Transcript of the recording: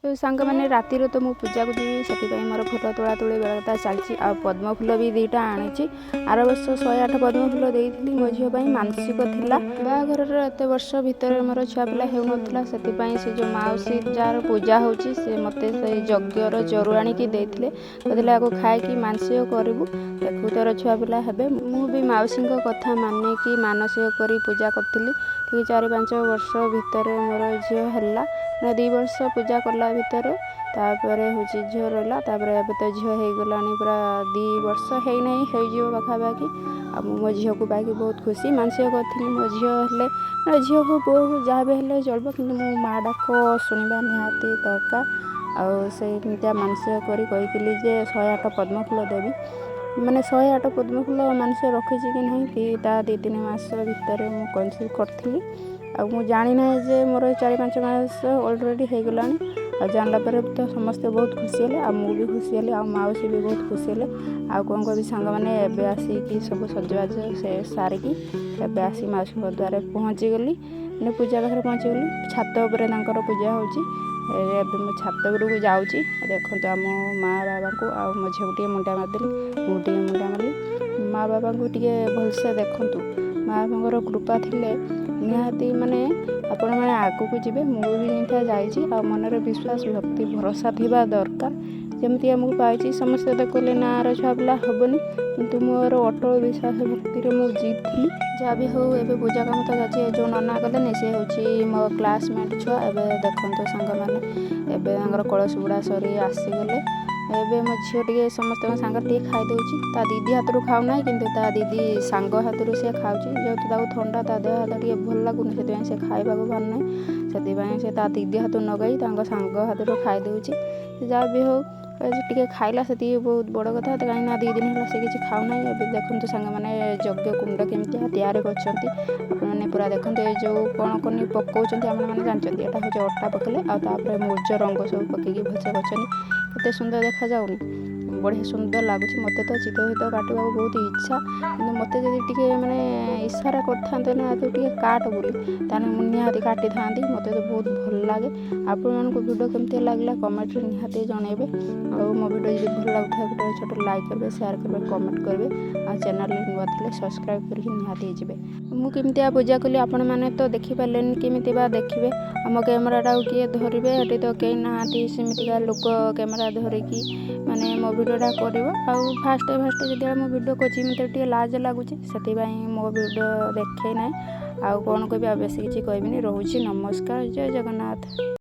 तो सांग मैंने राति तो मु पूजा को जी से मोर फुल तोड़ा तोड़ी व्यवस्था चलती आ पद्म फूल भी दुईटा आनी आर वर्ष 108 पद्म फूल देती मो झील मानसिक था बाहाघर एत वर्ष भितर मोर छुआ पिला हो नाला से जो माउसी जार पूजा होती मत से यज्ञर चरु आणिकी कहते आपको खाई मानसिक करूँ देखू तोर छुआ पिला हे मुझे माउसी कथा माने कि मानसिक कर पूजा करी ठीक 4-5 वर्ष भितर मोर झील है 2 वर्ष पूजा कला भितर तापर हूँ झील रहा एवं तो झील हो गला पूरा 2 वर्ष है पाखापाखि मो झील को पाई बहुत खुशी मानसिक करी मो झील है झील को बो जहाँ भी हेल्ले चलो कि मो माँ डाक शुणा निहाती दरकार आमती मानसिक करी जे 108 पद्म फूल देवी माने 108 पद्म फूल मानसिक रखी कि नहीं कि 2-3 मास भितर मुझे कनसिव करी आ जानी ना जे मोर 4-5 मास अलरेडी हो गला आ जानला पर तो समस्ते बहुत खुशी है भी खुशी है आ माउसी भी बहुत खुशी है आ कौन कभी सांग मैंने एवं आसिक सब सजबाज से सारिकी एवं आसी माउसी द्वारे पहुँची गली मैंने पूजा पाखे पहुँची गली छात उपर पूजा होची मुझे छात उपरक जाऊँगी देखो आम माँ बाबा को आ मो झील टे मुंडा मारदेली मुझे मुंडा मारली माँ बाबा को टे भलसे देखु माँ बाबा कृपा थिले निहाती माने आपण मैंने आगू को जी मुझे जाइए आ मनर विश्वास भक्ति भरोसा थिबा दरकार जमती आमको पाई समस्ते तो कहले ना छुआ पिला हेनी कितु मोर अटल विश्वास भक्ति मुझे जीती जहाँ भी हो एवं पूजा काम तो जाए जो नना गले सी हूँ मो क्लासमेट छुआ एवं देखते सांग मैंने एवं कलश बुड़ा सरी आसीगले एवं मो झील टे समस्त सांग टे खाईदे ता दीदी हाथ खाऊना कि दीदी सांग हाथ से खाऊँ जेहतु थंडा ता देह हाथ टे भल लगुनि से खाइबा भल ना से दीदी हाथ नगई सांग हाथ खाईदे जहाँ भी हो टे खाइला से बहुत बड़ कथा कहीं 2 दिन है से किसी खाऊना देखते सांग मैंने यज्ञ कुंड केमती तैयारी कर पूरा देखते ये जो कौन कौन पकाउं आम मैंने जानते यहाँ हूँ अटा पकड़े आपर मूर्ज रंग सब पकईकि भलसे करते सुंदर देखा जाऊनी बढ़िया सुंदर लगुच मत तो चित्र हित काटा बहुत इच्छा कि मत जी मैंने इशारा करते ना तो काट बोली ताने निहाती काटी था मत तो बहुत भल लगे आपण वीडियो केमती लगला कमेंट निहाती जनइबे और मो वीडियो जो भल लगुता गोटे छोट लाइक करेंगे शेयर करेंगे कमेंट करेंगे आ चैनल नुआ थे सब्सक्राइब करके निहाती जी मुझे पूजा कली आपण मैंने तो देखिपारे केमी देखिए आम कैमेराटा किए धरवे ये तो कहीं ना सेमतिका लोक कैमेरा धरिकी माने मो वीडियोटा कर फास्ट जो मो वीडियो कर मतलब लाज लगुच से मो वीडियो देखे ना आउ कौन कह बेस किसी कहबी रोचे नमस्कार जय जगन्नाथ।